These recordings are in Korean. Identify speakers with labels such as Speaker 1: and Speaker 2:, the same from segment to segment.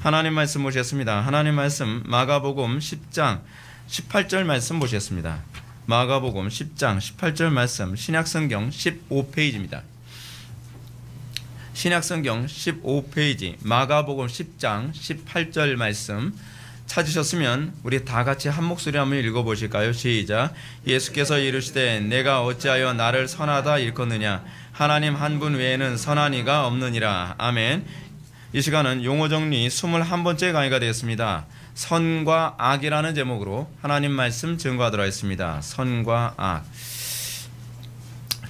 Speaker 1: 하나님 말씀 보셨습니다. 하나님 말씀 마가복음 10장 18절 말씀 보셨습니다. 마가복음 10장 18절 말씀 신약성경 15페이지입니다. 신약성경 15페이지 마가복음 10장 18절 말씀 찾으셨으면 우리 다 같이 한 목소리 한번 읽어보실까요? 시작. 예수께서 이르시되 내가 어찌하여 나를 선하다 일컫느냐 하나님 한 분 외에는 선한 이가 없느니라. 아멘. 이 시간은 용어 정리 21번째 강의가 되었습니다. 선과 악이라는 제목으로 하나님 말씀 증거하도록 하겠습니다. 선과 악.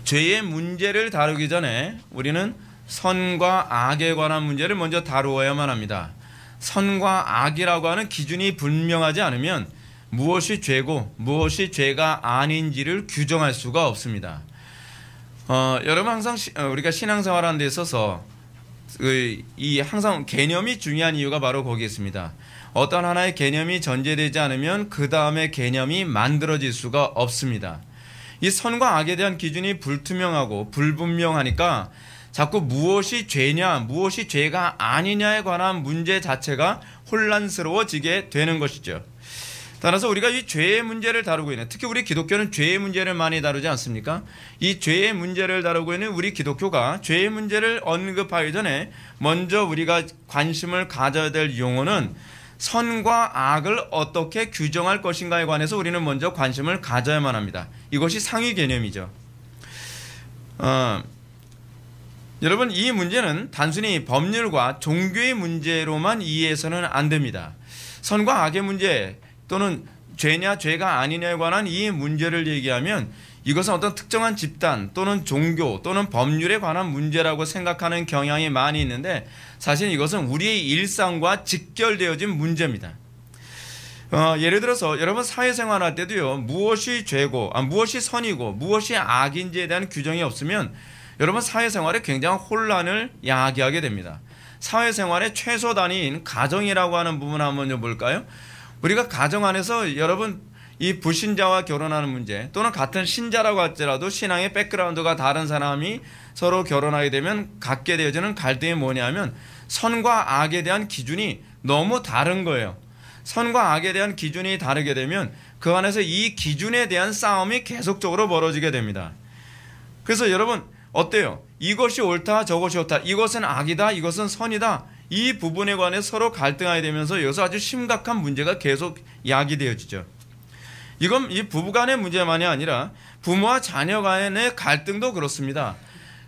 Speaker 1: 죄의 문제를 다루기 전에 우리는 선과 악에 관한 문제를 먼저 다루어야만 합니다. 선과 악이라고 하는 기준이 분명하지 않으면 무엇이 죄고 무엇이 죄가 아닌지를 규정할 수가 없습니다. 여러분 항상 우리가 신앙생활하는 데 있어서 항상 개념이 중요한 이유가 바로 거기에 있습니다. 어떤 하나의 개념이 전제되지 않으면 그 다음에 개념이 만들어질 수가 없습니다. 이 선과 악에 대한 기준이 불투명하고 불분명하니까 자꾸 무엇이 죄냐 무엇이 죄가 아니냐에 관한 문제 자체가 혼란스러워지게 되는 것이죠. 따라서 우리가 이 죄의 문제를 다루고 있는, 특히 우리 기독교는 죄의 문제를 많이 다루지 않습니까? 이 죄의 문제를 다루고 있는 우리 기독교가 죄의 문제를 언급하기 전에 먼저 우리가 관심을 가져야 될 용어는 선과 악을 어떻게 규정할 것인가에 관해서 우리는 먼저 관심을 가져야만 합니다. 이것이 상위 개념이죠. 여러분, 이 문제는 단순히 법률과 종교의 문제로만 이해해서는 안 됩니다. 선과 악의 문제 또는 죄냐 죄가 아니냐에 관한 이 문제를 얘기하면 이것은 어떤 특정한 집단 또는 종교 또는 법률에 관한 문제라고 생각하는 경향이 많이 있는데 사실 이것은 우리의 일상과 직결되어진 문제입니다. 예를 들어서 여러분 사회생활 할 때도요, 무엇이 죄고 무엇이 선이고 무엇이 악인지에 대한 규정이 없으면 여러분 사회생활에 굉장한 혼란을 야기하게 됩니다. 사회생활의 최소 단위인 가정이라고 하는 부분 한번 좀 볼까요? 우리가 가정 안에서 여러분 이 불신자와 결혼하는 문제 또는 같은 신자라고 할지라도 신앙의 백그라운드가 다른 사람이 서로 결혼하게 되면 갖게 되어지는 갈등이 뭐냐면 선과 악에 대한 기준이 너무 다른 거예요. 선과 악에 대한 기준이 다르게 되면 그 안에서 이 기준에 대한 싸움이 계속적으로 벌어지게 됩니다. 그래서 여러분 어때요? 이것이 옳다 저것이 옳다 이것은 악이다 이것은 선이다 이 부분에 관해 서로 갈등하게 되면서 여기서 아주 심각한 문제가 계속 야기되어지죠. 이건 이 부부간의 문제만이 아니라 부모와 자녀 간의 갈등도 그렇습니다.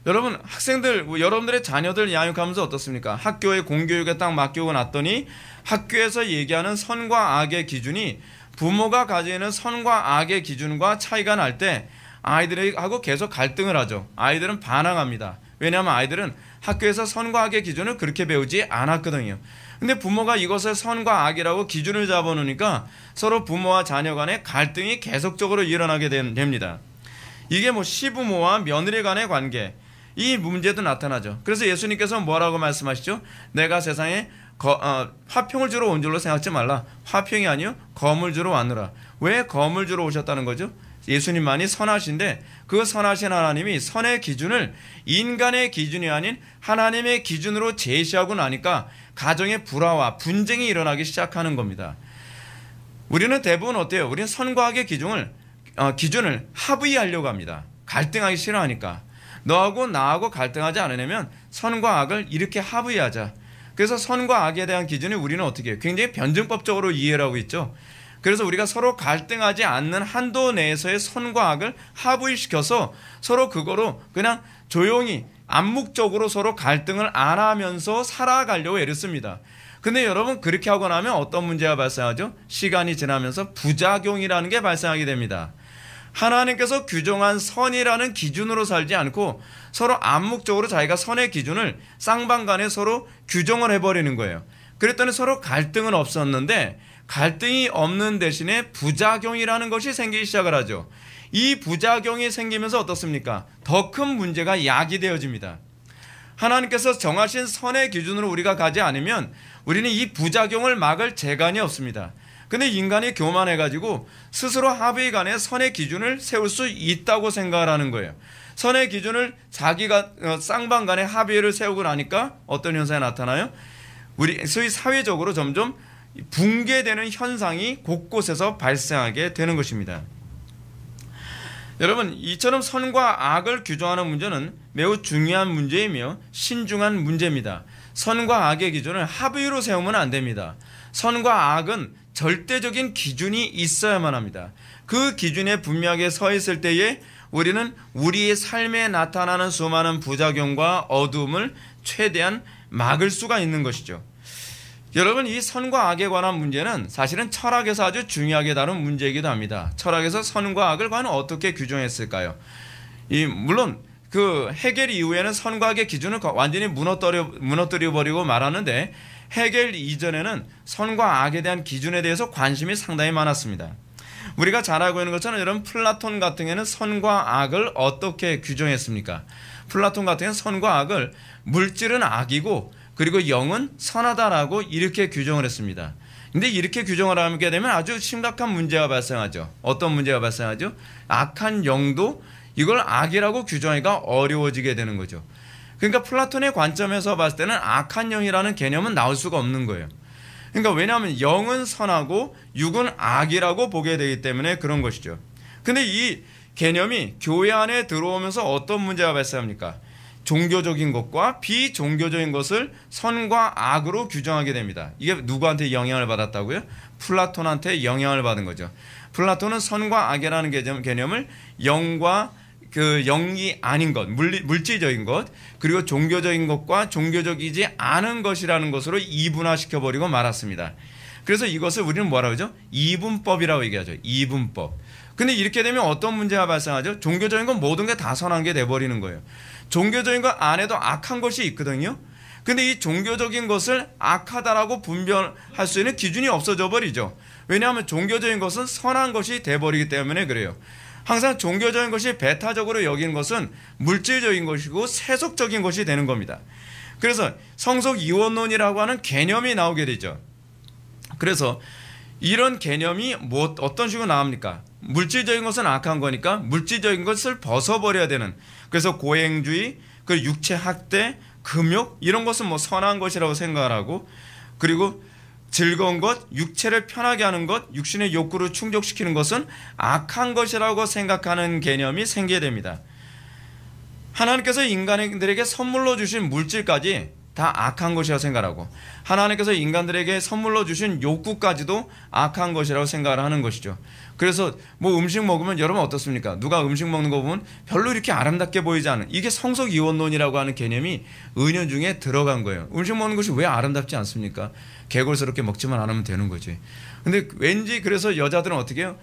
Speaker 1: 여러분 학생들 여러분들의 자녀들 양육하면서 어떻습니까? 학교에 공교육에 딱 맡기고 났더니 학교에서 얘기하는 선과 악의 기준이 부모가 가지고 있는 선과 악의 기준과 차이가 날 때 아이들하고 계속 갈등을 하죠. 아이들은 반항합니다. 왜냐하면 아이들은 학교에서 선과 악의 기준을 그렇게 배우지 않았거든요. 근데 부모가 이것을 선과 악이라고 기준을 잡아놓으니까 서로 부모와 자녀 간의 갈등이 계속적으로 일어나게 됩니다. 이게 시부모와 며느리 간의 관계, 이 문제도 나타나죠. 그래서 예수님께서 뭐라고 말씀하시죠? 내가 세상에 화평을 주러 온 줄로 생각하지 말라. 화평이 아니요 검을 주러 왔노라. 왜 검을 주러 오셨다는 거죠? 예수님만이 선하신데 그 선하신 하나님이 선의 기준을 인간의 기준이 아닌 하나님의 기준으로 제시하고 나니까 가정의 불화와 분쟁이 일어나기 시작하는 겁니다. 우리는 대부분 어때요? 우리는 선과 악의 기준을 합의하려고 합니다. 갈등하기 싫어하니까. 너하고 나하고 갈등하지 않으려면 선과 악을 이렇게 합의하자. 그래서 선과 악에 대한 기준을 우리는 어떻게 해요? 굉장히 변증법적으로 이해를 하고 있죠. 그래서 우리가 서로 갈등하지 않는 한도 내에서의 선과 악을 합의시켜서 서로 그거로 그냥 조용히 암묵적으로 서로 갈등을 안 하면서 살아가려고 애를 씁니다. 근데 여러분 그렇게 하고 나면 어떤 문제가 발생하죠? 시간이 지나면서 부작용이라는 게 발생하게 됩니다. 하나님께서 규정한 선이라는 기준으로 살지 않고 서로 암묵적으로 자기가 선의 기준을 쌍방간에 서로 규정을 해버리는 거예요. 그랬더니 서로 갈등은 없었는데 갈등이 없는 대신에 부작용이라는 것이 생기기 시작을 하죠. 이 부작용이 생기면서 어떻습니까? 더 큰 문제가 야기되어집니다. 하나님께서 정하신 선의 기준으로 우리가 가지 않으면 우리는 이 부작용을 막을 재간이 없습니다. 근데 인간이 교만해가지고 스스로 합의 간에 선의 기준을 세울 수 있다고 생각을 하는 거예요. 선의 기준을 자기가 쌍방 간에 합의를 세우고 나니까 어떤 현상이 나타나요? 우리 소위 사회적으로 점점 붕괴되는 현상이 곳곳에서 발생하게 되는 것입니다. 여러분, 이처럼 선과 악을 규정하는 문제는 매우 중요한 문제이며 신중한 문제입니다. 선과 악의 기준을 합의로 세우면 안 됩니다. 선과 악은 절대적인 기준이 있어야만 합니다. 그 기준에 분명하게 서 있을 때에 우리는 우리의 삶에 나타나는 수많은 부작용과 어두움을 최대한 막을 수가 있는 것이죠. 여러분, 이 선과 악에 관한 문제는 사실은 철학에서 아주 중요하게 다룬 문제이기도 합니다. 철학에서 선과 악을 과연 어떻게 규정했을까요? 물론 그 헤겔 이후에는 선과 악의 기준을 완전히 무너뜨려 버리고 말하는데, 헤겔 이전에는 선과 악에 대한 기준에 대해서 관심이 상당히 많았습니다. 우리가 잘 알고 있는 것처럼 여러분, 플라톤 같은 경우에는 선과 악을 어떻게 규정했습니까? 플라톤 같은 경우는 선과 악을 물질은 악이고 그리고 영은 선하다라고 이렇게 규정을 했습니다. 근데 이렇게 규정을 하게 되면 아주 심각한 문제가 발생하죠. 어떤 문제가 발생하죠? 악한 영도 이걸 악이라고 규정하기가 어려워지게 되는 거죠. 그러니까 플라톤의 관점에서 봤을 때는 악한 영이라는 개념은 나올 수가 없는 거예요. 그러니까 왜냐하면 영은 선하고 육은 악이라고 보게 되기 때문에 그런 것이죠. 근데 이 개념이 교회 안에 들어오면서 어떤 문제가 발생합니까? 종교적인 것과 비종교적인 것을 선과 악으로 규정하게 됩니다. 이게 누구한테 영향을 받았다고요? 플라톤한테 영향을 받은 거죠. 플라톤은 선과 악이라는 개념을 영과 그 영이 아닌 것, 물질적인 것, 그리고 종교적인 것과 종교적이지 않은 것이라는 것으로 이분화시켜 버리고 말았습니다. 그래서 이것을 우리는 뭐라고 하죠? 이분법이라고 얘기하죠. 이분법. 근데 이렇게 되면 어떤 문제가 발생하죠? 종교적인 건 모든 게 다 선한 게 돼버리는 거예요. 종교적인 것 안에도 악한 것이 있거든요. 근데 이 종교적인 것을 악하다라고 분별할 수 있는 기준이 없어져 버리죠. 왜냐하면 종교적인 것은 선한 것이 돼버리기 때문에 그래요. 항상 종교적인 것이 배타적으로 여기는 것은 물질적인 것이고 세속적인 것이 되는 겁니다. 그래서 성속 이원론이라고 하는 개념이 나오게 되죠. 그래서 이런 개념이 어떤 식으로 나옵니까? 물질적인 것은 악한 거니까 물질적인 것을 벗어버려야 되는, 그래서 고행주의, 그리고 육체 학대, 금욕 이런 것은 뭐 선한 것이라고 생각을 하고, 그리고 즐거운 것, 육체를 편하게 하는 것, 육신의 욕구를 충족시키는 것은 악한 것이라고 생각하는 개념이 생기게 됩니다. 하나님께서 인간들에게 선물로 주신 물질까지 다 악한 것이라고 생각하고, 하나님께서 인간들에게 선물로 주신 욕구까지도 악한 것이라고 생각을 하는 것이죠. 그래서 뭐 음식 먹으면 여러분 어떻습니까? 누가 음식 먹는 거 보면 별로 이렇게 아름답게 보이지 않은, 이게 성속 이원론이라고 하는 개념이 은연중에 들어간 거예요. 음식 먹는 것이 왜 아름답지 않습니까? 개골스럽게 먹지만 않으면 되는 거지. 근데 왠지 그래서 여자들은 어떻게 해요?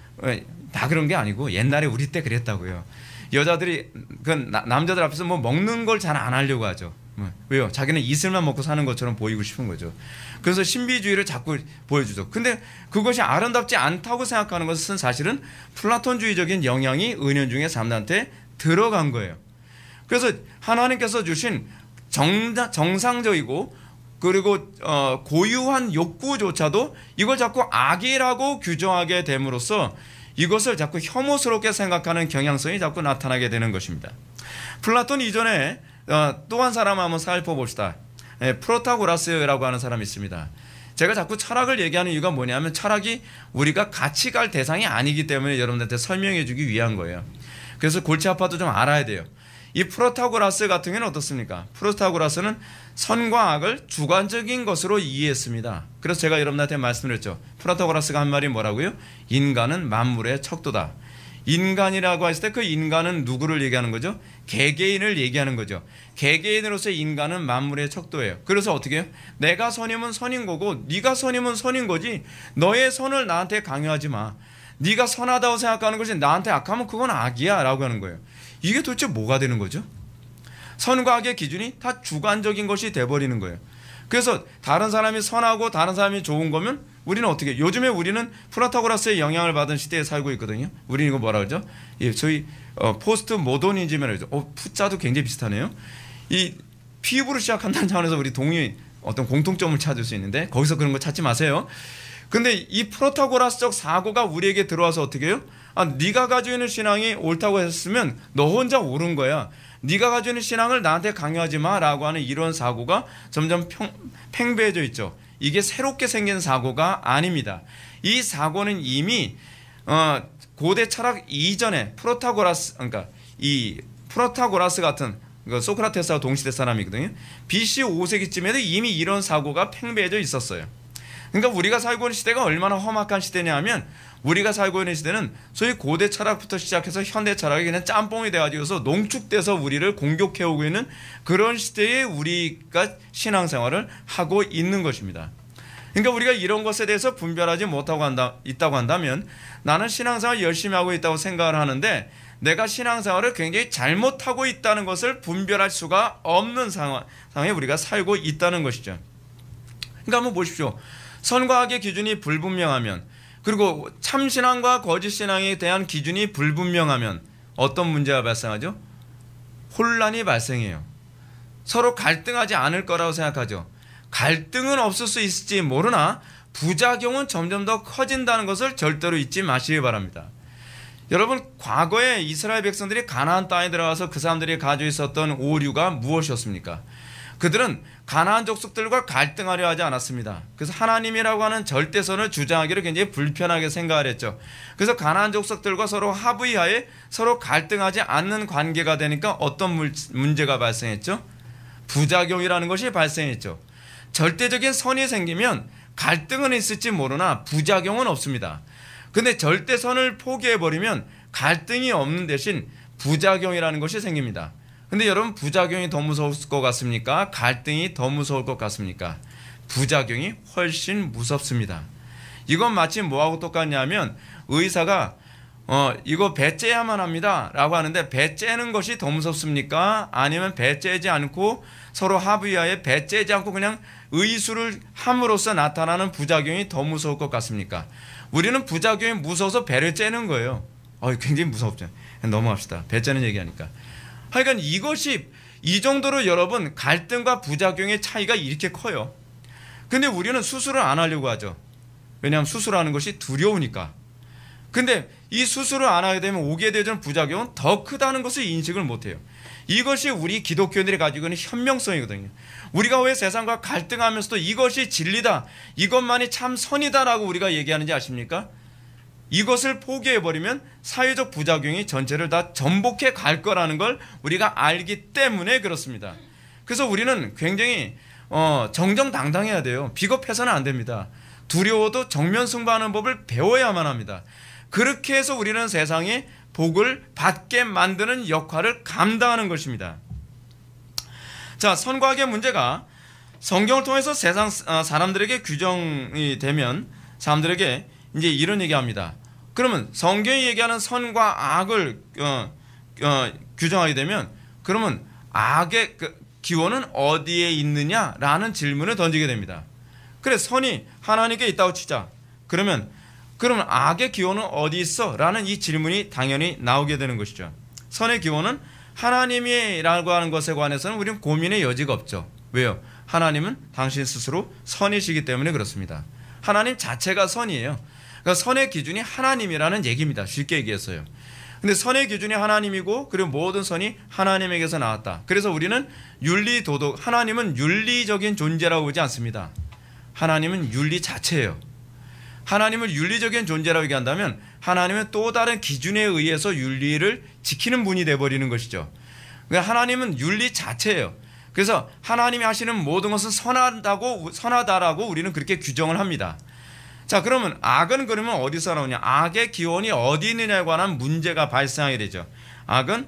Speaker 1: 다 그런 게 아니고 옛날에 우리 때 그랬다고요. 여자들이 그 남자들 앞에서 뭐 먹는 걸 잘 안 하려고 하죠. 왜요? 자기는 이슬만 먹고 사는 것처럼 보이고 싶은 거죠. 그래서 신비주의를 자꾸 보여주죠. 근데 그것이 아름답지 않다고 생각하는 것은 사실은 플라톤주의적인 영향이 은연중에 사람들한테 들어간 거예요. 그래서 하나님께서 주신 정상적이고 그리고 고유한 욕구조차도 이걸 자꾸 악이라고 규정하게 됨으로써 이것을 자꾸 혐오스럽게 생각하는 경향성이 자꾸 나타나게 되는 것입니다. 플라톤 이전에 또 한 사람 한번 살펴봅시다. 프로타고라스라고 하는 사람이 있습니다. 제가 자꾸 철학을 얘기하는 이유가 뭐냐면 철학이 우리가 같이 갈 대상이 아니기 때문에 여러분들한테 설명해 주기 위한 거예요. 그래서 골치 아파도 좀 알아야 돼요. 이 프로타고라스 같은 경우는 어떻습니까? 프로타고라스는 선과 악을 주관적인 것으로 이해했습니다. 그래서 제가 여러분한테 말씀드렸죠. 프로타고라스가 한 말이 뭐라고요? 인간은 만물의 척도다. 인간이라고 했을 때 그 인간은 누구를 얘기하는 거죠? 개개인을 얘기하는 거죠. 개개인으로서 인간은 만물의 척도예요. 그래서 어떻게 해요? 내가 선이면 선인 거고 네가 선이면 선인 거지, 너의 선을 나한테 강요하지 마. 네가 선하다고 생각하는 것이 나한테 악하면 그건 악이야 라고 하는 거예요. 이게 도대체 뭐가 되는 거죠? 선과 악의 기준이 다 주관적인 것이 돼버리는 거예요. 그래서 다른 사람이 선하고 다른 사람이 좋은 거면 우리는 어떻게, 요즘에 우리는 프로타고라스의 영향을 받은 시대에 살고 있거든요. 우리는 이거 뭐라 그러죠? 저희 포스트 모더니즘이라고 그러죠. 푸자도 굉장히 비슷하네요. 이 피부로 시작한다는 차원에서 우리 어떤 공통점을 찾을 수 있는데 거기서 그런 거 찾지 마세요. 근데 이 프로타고라스적 사고가 우리에게 들어와서 어떻게 해요? 네가 가지고 있는 신앙이 옳다고 했으면 너 혼자 옳은 거야. 네가 가지고 있는 신앙을 나한테 강요하지 마라고 하는 이런 사고가 점점 팽배해져 있죠. 이게 새롭게 생긴 사고가 아닙니다. 이 사고는 이미 고대 철학 이전에 프로타고라스, 그러니까 이 프로타고라스 같은 소크라테스와 동시대 사람이거든요. BC 5세기쯤에도 이미 이런 사고가 팽배해져 있었어요. 그러니까 우리가 살고 있는 시대가 얼마나 험악한 시대냐 하면, 우리가 살고 있는 시대는 소위 고대 철학부터 시작해서 현대 철학이 그냥 짬뽕이 돼가지고서 농축돼서 우리를 공격해오고 있는 그런 시대에 우리가 신앙생활을 하고 있는 것입니다. 그러니까 우리가 이런 것에 대해서 분별하지 못하고 있다고 한다면, 나는 신앙생활 열심히 하고 있다고 생각을 하는데 내가 신앙생활을 굉장히 잘못하고 있다는 것을 분별할 수가 없는 상황에 우리가 살고 있다는 것이죠. 그러니까 한번 보십시오. 선과 악의 기준이 불분명하면, 그리고 참신앙과 거짓신앙에 대한 기준이 불분명하면 어떤 문제가 발생하죠? 혼란이 발생해요. 서로 갈등하지 않을 거라고 생각하죠. 갈등은 없을 수 있을지 모르나 부작용은 점점 더 커진다는 것을 절대로 잊지 마시기 바랍니다. 여러분, 과거에 이스라엘 백성들이 가나안 땅에 들어가서 그 사람들이 가지고 있었던 오류가 무엇이었습니까? 그들은 가나안 족속들과 갈등하려 하지 않았습니다. 그래서 하나님이라고 하는 절대선을 주장하기를 굉장히 불편하게 생각을 했죠. 그래서 가나안 족속들과 서로 합의하에 서로 갈등하지 않는 관계가 되니까 어떤 문제가 발생했죠? 부작용이라는 것이 발생했죠. 절대적인 선이 생기면 갈등은 있을지 모르나 부작용은 없습니다. 근데 절대선을 포기해버리면 갈등이 없는 대신 부작용이라는 것이 생깁니다. 근데 여러분, 부작용이 더 무서울 것 같습니까? 갈등이 더 무서울 것 같습니까? 부작용이 훨씬 무섭습니다. 이건 마치 뭐하고 똑같냐면, 의사가 이거 배째야만 합니다 라고 하는데, 배째는 것이 더 무섭습니까? 아니면 배째지 않고 서로 합의하에 배째지 않고 그냥 의술을 함으로써 나타나는 부작용이 더 무서울 것 같습니까? 우리는 부작용이 무서워서 배를 째는 거예요. 굉장히 무섭죠. 넘어갑시다. 배 째는 얘기하니까. 하여간 이것이 이 정도로 여러분, 갈등과 부작용의 차이가 이렇게 커요. 근데 우리는 수술을 안 하려고 하죠. 왜냐하면 수술하는 것이 두려우니까. 근데 이 수술을 안 하게 되면 오게 되는 부작용은 더 크다는 것을 인식을 못해요. 이것이 우리 기독교인들이 가지고 있는 현명성이거든요. 우리가 왜 세상과 갈등하면서도 이것이 진리다, 이것만이 참 선이다라고 우리가 얘기하는지 아십니까? 이것을 포기해버리면 사회적 부작용이 전체를 다 전복해 갈 거라는 걸 우리가 알기 때문에 그렇습니다. 그래서 우리는 굉장히 정정당당해야 돼요. 비겁해서는 안 됩니다. 두려워도 정면 승부하는 법을 배워야만 합니다. 그렇게 해서 우리는 세상에 복을 받게 만드는 역할을 감당하는 것입니다. 자, 선과 악의 문제가 성경을 통해서 세상 사람들에게 규정이 되면 사람들에게 이제 이런 얘기합니다. 그러면 성경이 얘기하는 선과 악을 규정하게 되면, 그러면 악의 기원은 어디에 있느냐라는 질문을 던지게 됩니다. 그래, 선이 하나님께 있다고 치자. 그러면 악의 기원은 어디 있어? 라는 이 질문이 당연히 나오게 되는 것이죠. 선의 기원은 하나님이라고 하는 것에 관해서는 우리는 고민의 여지가 없죠. 왜요? 하나님은 당신 스스로 선이시기 때문에 그렇습니다. 하나님 자체가 선이에요. 그러니까 선의 기준이 하나님이라는 얘기입니다. 쉽게 얘기해서요. 근데 선의 기준이 하나님이고, 그리고 모든 선이 하나님에게서 나왔다. 그래서 우리는 윤리, 도덕, 하나님은 윤리적인 존재라고 보지 않습니다. 하나님은 윤리 자체예요. 하나님을 윤리적인 존재라고 얘기한다면 하나님은 또 다른 기준에 의해서 윤리를 지키는 분이 되어버리는 것이죠. 그러니까 하나님은 윤리 자체예요. 그래서 하나님이 하시는 모든 것은 선하다라고 우리는 그렇게 규정을 합니다. 자, 그러면 악은 그러면 어디서 나오냐? 악의 기원이 어디 있느냐에 관한 문제가 발생하게 되죠. 악은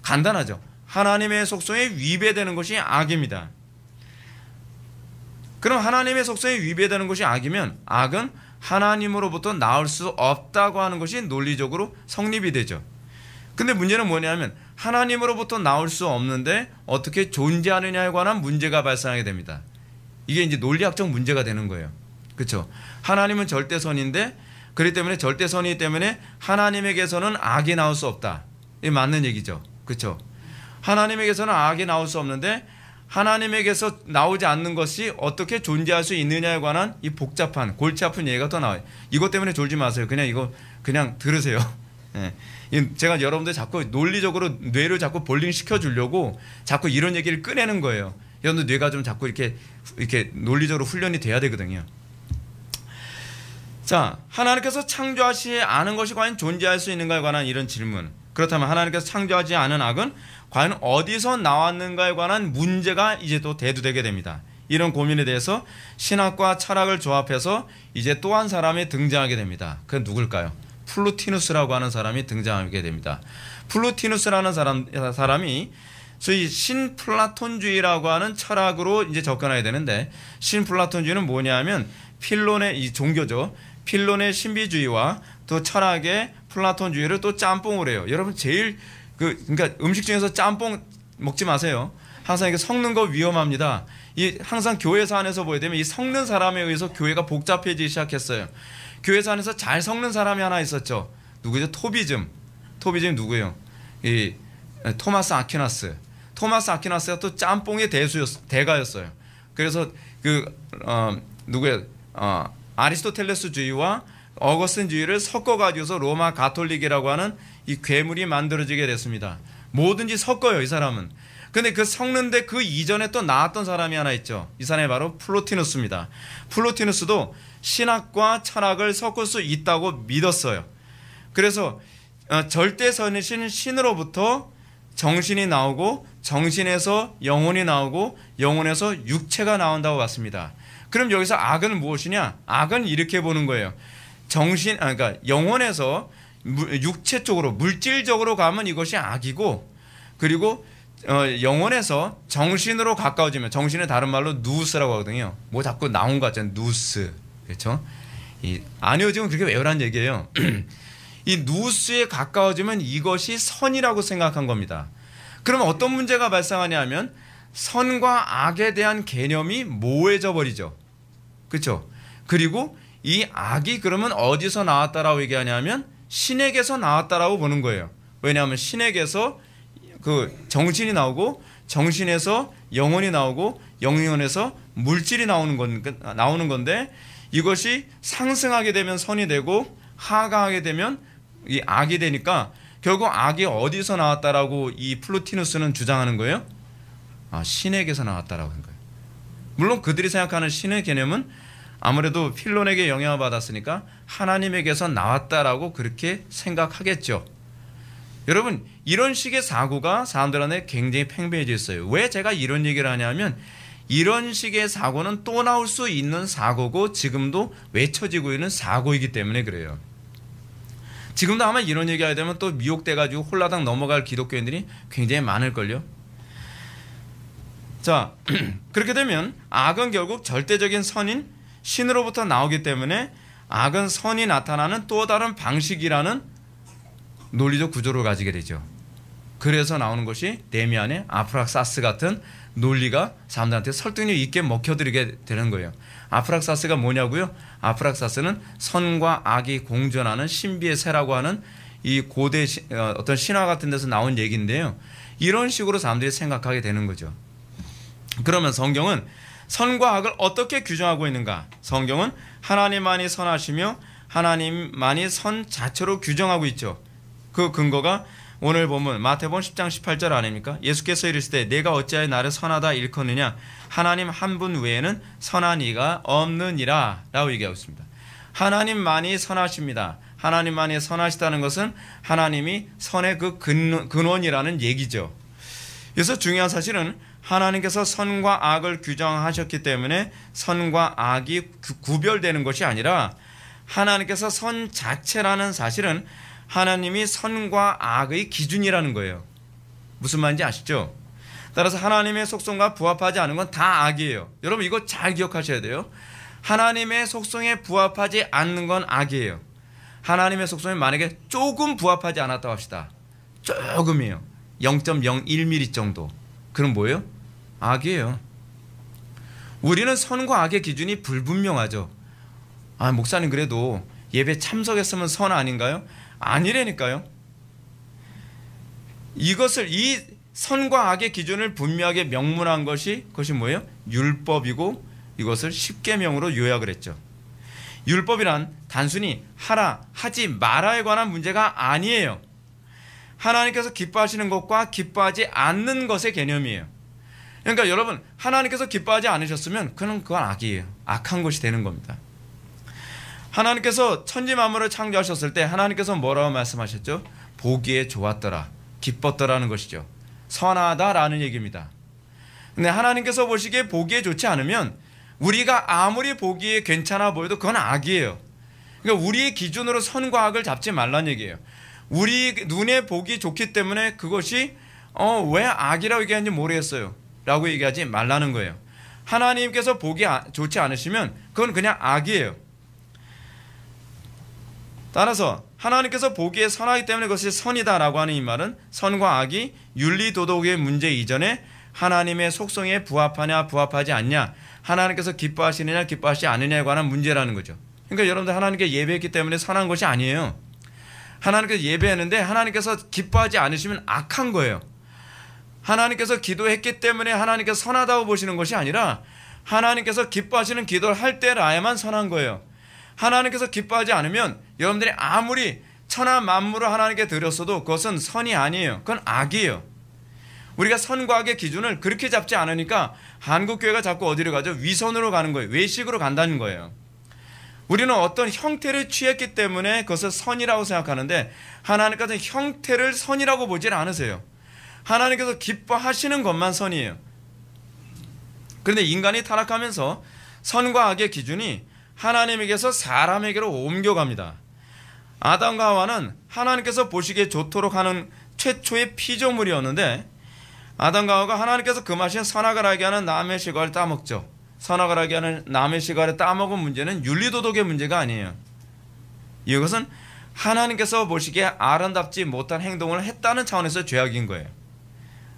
Speaker 1: 간단하죠. 하나님의 속성에 위배되는 것이 악입니다. 그럼 하나님의 속성에 위배되는 것이 악이면 악은 하나님으로부터 나올 수 없다고 하는 것이 논리적으로 성립이 되죠. 근데 문제는 뭐냐면, 하나님으로부터 나올 수 없는데 어떻게 존재하느냐에 관한 문제가 발생하게 됩니다. 이게 이제 논리학적 문제가 되는 거예요. 그렇죠? 하나님은 절대선인데, 그렇기 때문에 절대선이기 때문에 하나님에게서는 악이 나올 수 없다. 이게 맞는 얘기죠. 그렇죠? 하나님에게서는 악이 나올 수 없는데 하나님에게서 나오지 않는 것이 어떻게 존재할 수 있느냐에 관한 이 복잡한 골치 아픈 얘기가 또 나와요. 이것 때문에 졸지 마세요. 그냥 들으세요. 예. 제가 여러분들 자꾸 논리적으로 뇌를 자꾸 볼링 시켜주려고 자꾸 이런 얘기를 꺼내는 거예요. 여러분들 뇌가 좀 자꾸 이렇게 논리적으로 훈련이 돼야 되거든요. 자, 하나님께서 창조하시지 않은 것이 과연 존재할 수 있는가에 관한 이런 질문. 그렇다면 하나님께서 창조하지 않은 악은 과연 어디서 나왔는가에 관한 문제가 이제 또 대두되게 됩니다. 이런 고민에 대해서 신학과 철학을 조합해서 이제 또 한 사람이 등장하게 됩니다. 그건 누굴까요? 플루티누스라고 하는 사람이 등장하게 됩니다. 플루티누스라는 사람이 소위 신플라톤주의라고 하는 철학으로 이제 접근하게 되는데, 신플라톤주의는 뭐냐면 필론의 이 종교죠. 필론의 신비주의와 또 철학의 플라톤주의를 또 짬뽕을 해요. 여러분 제일 그러니까 음식 중에서 짬뽕 먹지 마세요. 항상 이게 섞는 거 위험합니다. 항상 교회사 안에서 보게 되면 이 섞는 사람에 의해서 교회가 복잡해지기 시작했어요. 교회사 안에서 잘 섞는 사람이 하나 있었죠. 누구죠? 토비즘 누구예요? 이 토마스 아퀴나스. 토마스 아퀴나스가 또 짬뽕의 대가였어요. 그래서 누구예요? 아리스토텔레스주의와 어거스틴주의를 섞어가지고서 로마 가톨릭이라고 하는 이 괴물이 만들어지게 됐습니다. 뭐든지 섞어요, 이 사람은. 근데 그 섞는데 그 이전에 또 나왔던 사람이 하나 있죠. 이 사람이 바로 플로티누스입니다. 플로티누스도 신학과 철학을 섞을 수 있다고 믿었어요. 그래서 절대선이신 신으로부터 정신이 나오고, 정신에서 영혼이 나오고, 영혼에서 육체가 나온다고 봤습니다. 그럼 여기서 악은 무엇이냐? 악은 이렇게 보는 거예요. 그러니까 영혼에서 육체 쪽으로, 물질적으로 가면 이것이 악이고, 그리고 영혼에서 정신으로 가까워지면, 정신의 다른 말로 누스라고 하거든요. 뭐 자꾸 나온 거 같잖아요. 누스. 그렇죠? 아니요, 지금 그렇게 외우란 얘기예요. 이 누스에 가까워지면 이것이 선이라고 생각한 겁니다. 그러면 어떤 문제가 발생하냐 하면 선과 악에 대한 개념이 모호해져 버리죠. 그렇죠? 그리고 이 악이 그러면 어디서 나왔다라고 얘기하냐면 신에게서 나왔다라고 보는 거예요. 왜냐하면 신에게서 그 정신이 나오고, 정신에서 영혼이 나오고, 영혼에서 물질이 나오는 건데, 이것이 상승하게 되면 선이 되고 하강하게 되면 이 악이 되니까 결국 악이 어디서 나왔다라고 이 플루티누스는 주장하는 거예요? 신에게서 나왔다라고 하는 거예요. 물론 그들이 생각하는 신의 개념은 아무래도 필론에게 영향을 받았으니까 하나님에게서 나왔다라고 그렇게 생각하겠죠. 여러분, 이런 식의 사고가 사람들한테 굉장히 팽배해져 있어요. 왜 제가 이런 얘기를 하냐면, 이런 식의 사고는 또 나올 수 있는 사고고 지금도 외쳐지고 있는 사고이기 때문에 그래요. 지금도 아마 이런 얘기하게 되면 또 미혹돼가지고 홀라당 넘어갈 기독교인들이 굉장히 많을걸요. 자, 그렇게 되면 악은 결국 절대적인 선인 신으로부터 나오기 때문에 악은 선이 나타나는 또 다른 방식이라는 논리적 구조를 가지게 되죠. 그래서 나오는 것이 데미안의 아프락사스 같은 논리가 사람들한테 설득력 있게 먹혀들게 되는 거예요. 아프락사스가 뭐냐고요? 아프락사스는 선과 악이 공존하는 신비의 새라고 하는 이 고대 어떤 신화 같은 데서 나온 얘기인데요. 이런 식으로 사람들이 생각하게 되는 거죠. 그러면 성경은 선과 악을 어떻게 규정하고 있는가? 성경은 하나님만이 선하시며 하나님만이 선 자체로 규정하고 있죠. 그 근거가 오늘 보면 마태복음 10장 18절 아닙니까? 예수께서 이르시되 내가 어찌하여 나를 선하다 일컫느냐? 하나님 한 분 외에는 선한 이가 없느니라 라고 얘기하고 있습니다. 하나님만이 선하십니다. 하나님만이 선하시다는 것은 하나님이 선의 그 근원이라는 얘기죠. 그래서 중요한 사실은 하나님께서 선과 악을 규정하셨기 때문에 선과 악이 구별되는 것이 아니라 하나님께서 선 자체라는 사실은 하나님이 선과 악의 기준이라는 거예요. 무슨 말인지 아시죠? 따라서 하나님의 속성과 부합하지 않은 건 다 악이에요. 여러분 이거 잘 기억하셔야 돼요. 하나님의 속성에 부합하지 않는 건 악이에요. 하나님의 속성에 만약에 조금 부합하지 않았다고 합시다. 조금이에요. 0.01mm 정도. 그럼 뭐예요? 악이에요. 우리는 선과 악의 기준이 불분명하죠. 목사님 그래도 예배 참석했으면 선 아닌가요? 아니라니까요. 이 선과 악의 기준을 분명하게 명문한 그것이 뭐예요? 율법이고 이것을 십계명으로 요약을 했죠. 율법이란 단순히 하라, 하지 말아에 관한 문제가 아니에요. 하나님께서 기뻐하시는 것과 기뻐하지 않는 것의 개념이에요. 그러니까 여러분, 하나님께서 기뻐하지 않으셨으면 그건 악이에요. 악한 것이 되는 겁니다. 하나님께서 천지 만물을 창조하셨을 때 하나님께서 뭐라고 말씀하셨죠? 보기에 좋았더라, 기뻤더라는 것이죠. 선하다라는 얘기입니다. 근데 하나님께서 보시기에 보기에 좋지 않으면 우리가 아무리 보기에 괜찮아 보여도 그건 악이에요. 그러니까 우리의 기준으로 선과 악을 잡지 말란 얘기예요. 우리 눈에 보기 좋기 때문에 그것이 왜 악이라고 얘기하는지 모르겠어요 라고 얘기하지 말라는 거예요. 하나님께서 보기 좋지 않으시면 그건 그냥 악이에요. 따라서 하나님께서 보기에 선하기 때문에 그것이 선이다라고 하는 이 말은 선과 악이 윤리도덕의 문제 이전에 하나님의 속성에 부합하냐 부합하지 않냐, 하나님께서 기뻐하시느냐 기뻐하시지 않느냐에 관한 문제라는 거죠. 그러니까 여러분들 하나님께 예배했기 때문에 선한 것이 아니에요. 하나님께서 예배했는데 하나님께서 기뻐하지 않으시면 악한 거예요. 하나님께서 기도했기 때문에 하나님께서 선하다고 보시는 것이 아니라 하나님께서 기뻐하시는 기도를 할 때라야만 선한 거예요. 하나님께서 기뻐하지 않으면 여러분들이 아무리 천하 만물을 하나님께 드렸어도 그것은 선이 아니에요. 그건 악이에요. 우리가 선과 악의 기준을 그렇게 잡지 않으니까 한국교회가 자꾸 어디로 가죠? 위선으로 가는 거예요. 외식으로 간다는 거예요. 우리는 어떤 형태를 취했기 때문에 그것을 선이라고 생각하는데 하나님께서는 형태를 선이라고 보질 않으세요. 하나님께서 기뻐하시는 것만 선이에요. 그런데 인간이 타락하면서 선과 악의 기준이 하나님에게서 사람에게로 옮겨갑니다. 아담과 하와는 하나님께서 보시기에 좋도록 하는 최초의 피조물이었는데 아담과 하와가 하나님께서 금하신 선악을 알게 하는 남의 실과를 따먹죠. 선악을 알게 하는 남의 실과를 따먹은 문제는 윤리도덕의 문제가 아니에요. 이것은 하나님께서 보시기에 아름답지 못한 행동을 했다는 차원에서 죄악인 거예요.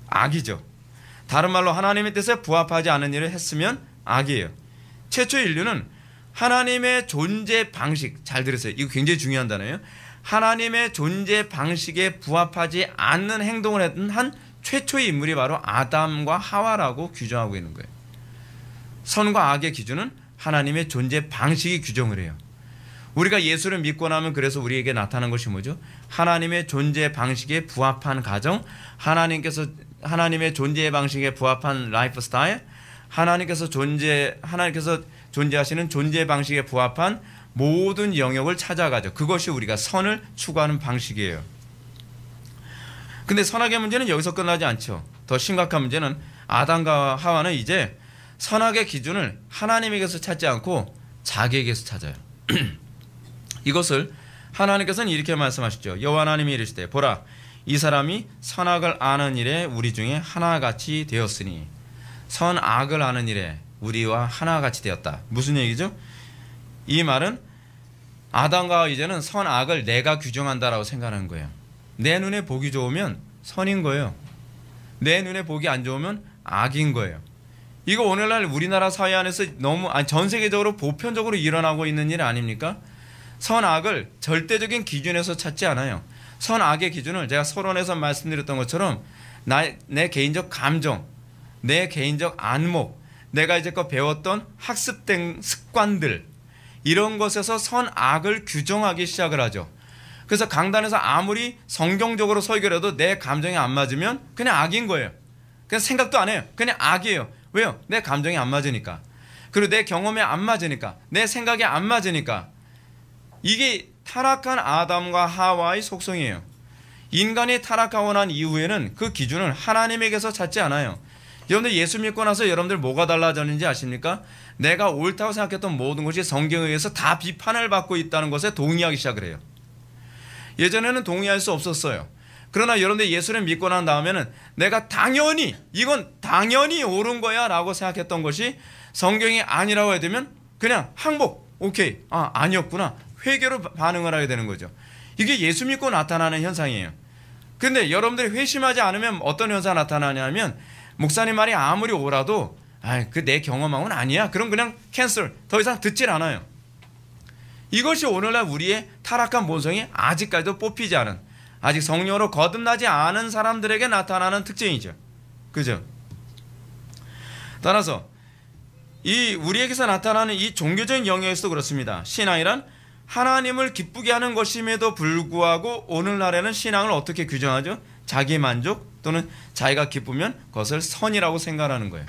Speaker 1: 악이죠. 다른 말로 하나님의 뜻에 부합하지 않은 일을 했으면 악이에요. 최초 인류는 하나님의 존재 방식, 잘 들으세요. 이거 굉장히 중요한 단어예요. 하나님의 존재 방식에 부합하지 않는 행동을 한 최초의 인물이 바로 아담과 하와라고 규정하고 있는 거예요. 선과 악의 기준은 하나님의 존재 방식이 규정을 해요. 우리가 예수를 믿고 나면 그래서 우리에게 나타난 것이 뭐죠? 하나님의 존재 방식에 부합한 가정, 하나님의 존재 방식에 부합한 라이프 스타일, 하나님께서 존재하시는 존재 방식에 부합한 모든 영역을 찾아가죠. 그것이 우리가 선을 추구하는 방식이에요. 근데 선악의 문제는 여기서 끝나지 않죠. 더 심각한 문제는 아담과 하와는 이제 선악의 기준을 하나님에게서 찾지 않고 자기에게서 찾아요. 이것을 하나님께서는 이렇게 말씀하시죠. 여호와 하나님이 이르시되 보라, 이 사람이 선악을 아는 일에 우리 중에 하나같이 되었으니, 선악을 아는 일에 우리와 하나같이 되었다. 무슨 얘기죠? 이 말은 아담과 이제는 선악을 내가 규정한다라고 생각하는 거예요. 내 눈에 보기 좋으면 선인 거예요. 내 눈에 보기 안 좋으면 악인 거예요. 이거 오늘날 우리나라 사회 안에서 전 세계적으로 보편적으로 일어나고 있는 일 아닙니까? 선악을 절대적인 기준에서 찾지 않아요. 선악의 기준을 제가 서론에서 말씀드렸던 것처럼 내 개인적 감정, 내 개인적 안목, 내가 이제껏 배웠던 학습된 습관들, 이런 것에서 선악을 규정하기 시작을 하죠. 그래서 강단에서 아무리 성경적으로 설교를 해도 내 감정이 안 맞으면 그냥 악인 거예요. 그냥 생각도 안 해요. 그냥 악이에요. 왜요? 내 감정이 안 맞으니까. 그리고 내 경험에 안 맞으니까. 내 생각에 안 맞으니까. 이게 타락한 아담과 하와의 속성이에요. 인간이 타락하고 난 이후에는 그 기준을 하나님에게서 찾지 않아요. 여러분들 예수 믿고 나서 여러분들 뭐가 달라졌는지 아십니까? 내가 옳다고 생각했던 모든 것이 성경에 의해서 다 비판을 받고 있다는 것에 동의하기 시작을 해요. 예전에는 동의할 수 없었어요. 그러나 여러분들 예수를 믿고 난 다음에는 내가 이건 당연히 옳은 거야 라고 생각했던 것이 성경이 아니라고 해야 되면 그냥 항복, 오케이, 아니었구나, 회개로 반응을 하게 되는 거죠. 이게 예수 믿고 나타나는 현상이에요. 근데 여러분들이 회심하지 않으면 어떤 현상이 나타나냐면, 목사님 말이 아무리 옳아도 그 내 경험하고는 아니야, 그럼 그냥 캔슬, 더 이상 듣질 않아요. 이것이 오늘날 우리의 타락한 본성이 아직까지도 뽑히지 않은, 아직 성령으로 거듭나지 않은 사람들에게 나타나는 특징이죠. 그죠? 따라서 이 우리에게서 나타나는 이 종교적인 영역에서도 그렇습니다. 신앙이란 하나님을 기쁘게 하는 것임에도 불구하고 오늘날에는 신앙을 어떻게 규정하죠? 자기 만족 또는 자기가 기쁘면 그것을 선이라고 생각하는 거예요.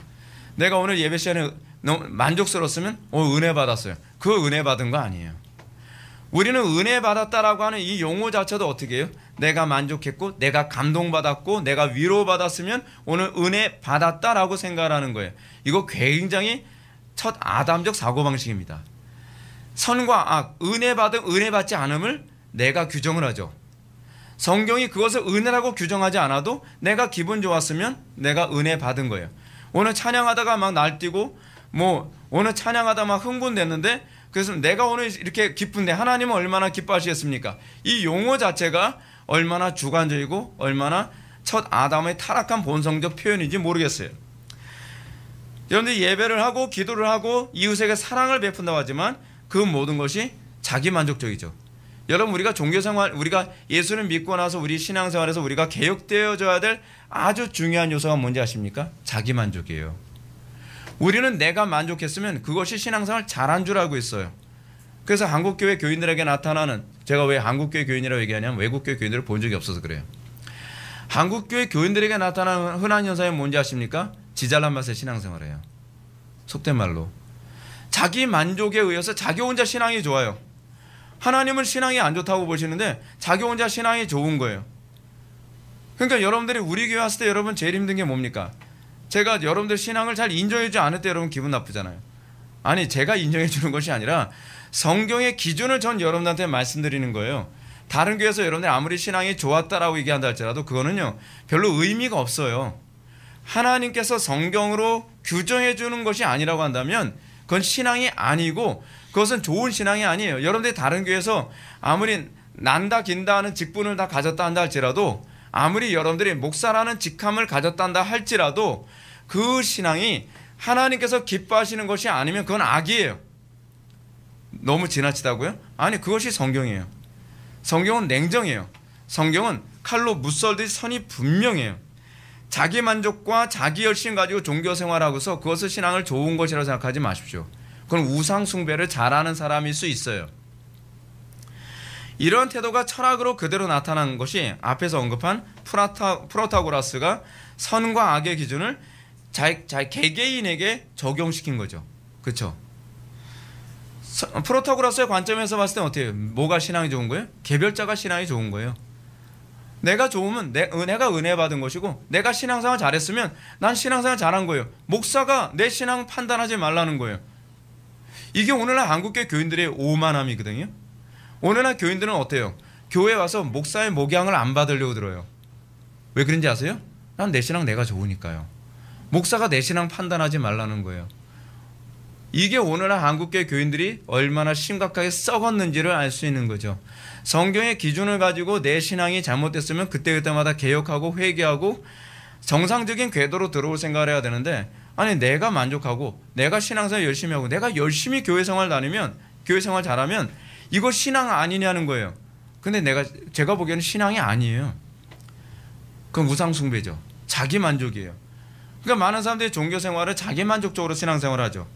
Speaker 1: 내가 오늘 예배 시간에 너무 만족스러웠으면 은혜 받았어요. 그 은혜 받은 거 아니에요. 우리는 은혜 받았다라고 하는 이 용어 자체도 어떻게 해요? 내가 만족했고 내가 감동받았고 내가 위로받았으면 오늘 은혜 받았다라고 생각하는 거예요. 이거 굉장히 첫 아담적 사고방식입니다. 선과 악, 은혜 받음, 은혜 받지 않음을 내가 규정을 하죠. 성경이 그것을 은혜라고 규정하지 않아도 내가 기분 좋았으면 내가 은혜 받은 거예요. 오늘 찬양하다가 막 날뛰고 오늘 찬양하다 막 흥분됐는데 그래서 내가 오늘 이렇게 기쁜데 하나님은 얼마나 기뻐하시겠습니까? 이 용어 자체가 얼마나 주관적이고 얼마나 첫 아담의 타락한 본성적 표현인지 모르겠어요. 여러분들이 예배를 하고 기도를 하고 이웃에게 사랑을 베푼다고 하지만 그 모든 것이 자기만족적이죠. 여러분 우리가 종교생활 우리가 예수를 믿고 나서 우리 신앙생활에서 우리가 개혁되어져야 될 아주 중요한 요소가 뭔지 아십니까? 자기만족이에요. 우리는 내가 만족했으면 그것이 신앙생활 잘한 줄 알고 있어요. 그래서 한국교회 교인들에게 나타나는 제가 왜 한국교회 교인이라고 얘기하냐면 외국교회 교인들을 본 적이 없어서 그래요. 한국교회 교인들에게 나타나는 흔한 현상이 뭔지 아십니까? 지잘난 맛의 신앙생활이에요. 속된 말로 자기 만족에 의해서 자기 혼자 신앙이 좋아요. 하나님은 신앙이 안 좋다고 보시는데 자기 혼자 신앙이 좋은 거예요. 그러니까 여러분들이 우리 교회 왔을 때 여러분 제일 힘든 게 뭡니까? 제가 여러분들 신앙을 잘 인정해주지 않을 때 여러분 기분 나쁘잖아요. 아니 제가 인정해 주는 것이 아니라 성경의 기준을 전 여러분한테 말씀드리는 거예요. 다른 교회에서 여러분들 아무리 신앙이 좋았다라고 얘기한다 할지라도 그거는요 별로 의미가 없어요. 하나님께서 성경으로 규정해 주는 것이 아니라고 한다면 그건 신앙이 아니고 그것은 좋은 신앙이 아니에요. 여러분들이 다른 교회에서 아무리 난다 긴다 하는 직분을 다 가졌다 한다 할지라도 아무리 여러분들이 목사라는 직함을 가졌다 한다 할지라도 그 신앙이 하나님께서 기뻐하시는 것이 아니면 그건 악이에요. 너무 지나치다고요? 아니 그것이 성경이에요. 성경은 냉정해요. 성경은 칼로 무썰듯이 선이 분명해요. 자기 만족과 자기 열심 가지고 종교 생활하고서 그것을 신앙을 좋은 것이라고 생각하지 마십시오. 그건 우상 숭배를 잘하는 사람일 수 있어요. 이런 태도가 철학으로 그대로 나타난 것이 앞에서 언급한 프로타고라스가 선과 악의 기준을 자기 개개인에게 적용시킨 거죠. 그렇죠? 프로타고라스의 관점에서 봤을 때 어때요? 뭐가 신앙이 좋은 거예요? 개별자가 신앙이 좋은 거예요. 내가 좋으면 내가 은혜 받은 것이고 내가 신앙생활 잘했으면 난 신앙생활 잘한 거예요. 목사가 내 신앙 판단하지 말라는 거예요. 이게 오늘날 한국교회 교인들의 오만함이거든요. 오늘날 교인들은 어때요? 교회 와서 목사의 목양을 안 받으려고 들어요. 왜 그런지 아세요? 난 내 신앙 내가 좋으니까요. 목사가 내 신앙 판단하지 말라는 거예요. 이게 오늘날 한국교회 교인들이 얼마나 심각하게 썩었는지를 알 수 있는 거죠. 성경의 기준을 가지고 내 신앙이 잘못됐으면 그때그때마다 개혁하고 회개하고 정상적인 궤도로 들어올 생각을 해야 되는데 아니 내가 만족하고 내가 신앙생활 열심히 하고 내가 열심히 교회 생활 다니면 교회 생활 잘하면 이거 신앙 아니냐는 거예요. 근데 제가 보기에는 신앙이 아니에요. 그건 우상 숭배죠. 자기 만족이에요. 그러니까 많은 사람들이 종교 생활을 자기 만족적으로 신앙 생활을 하죠.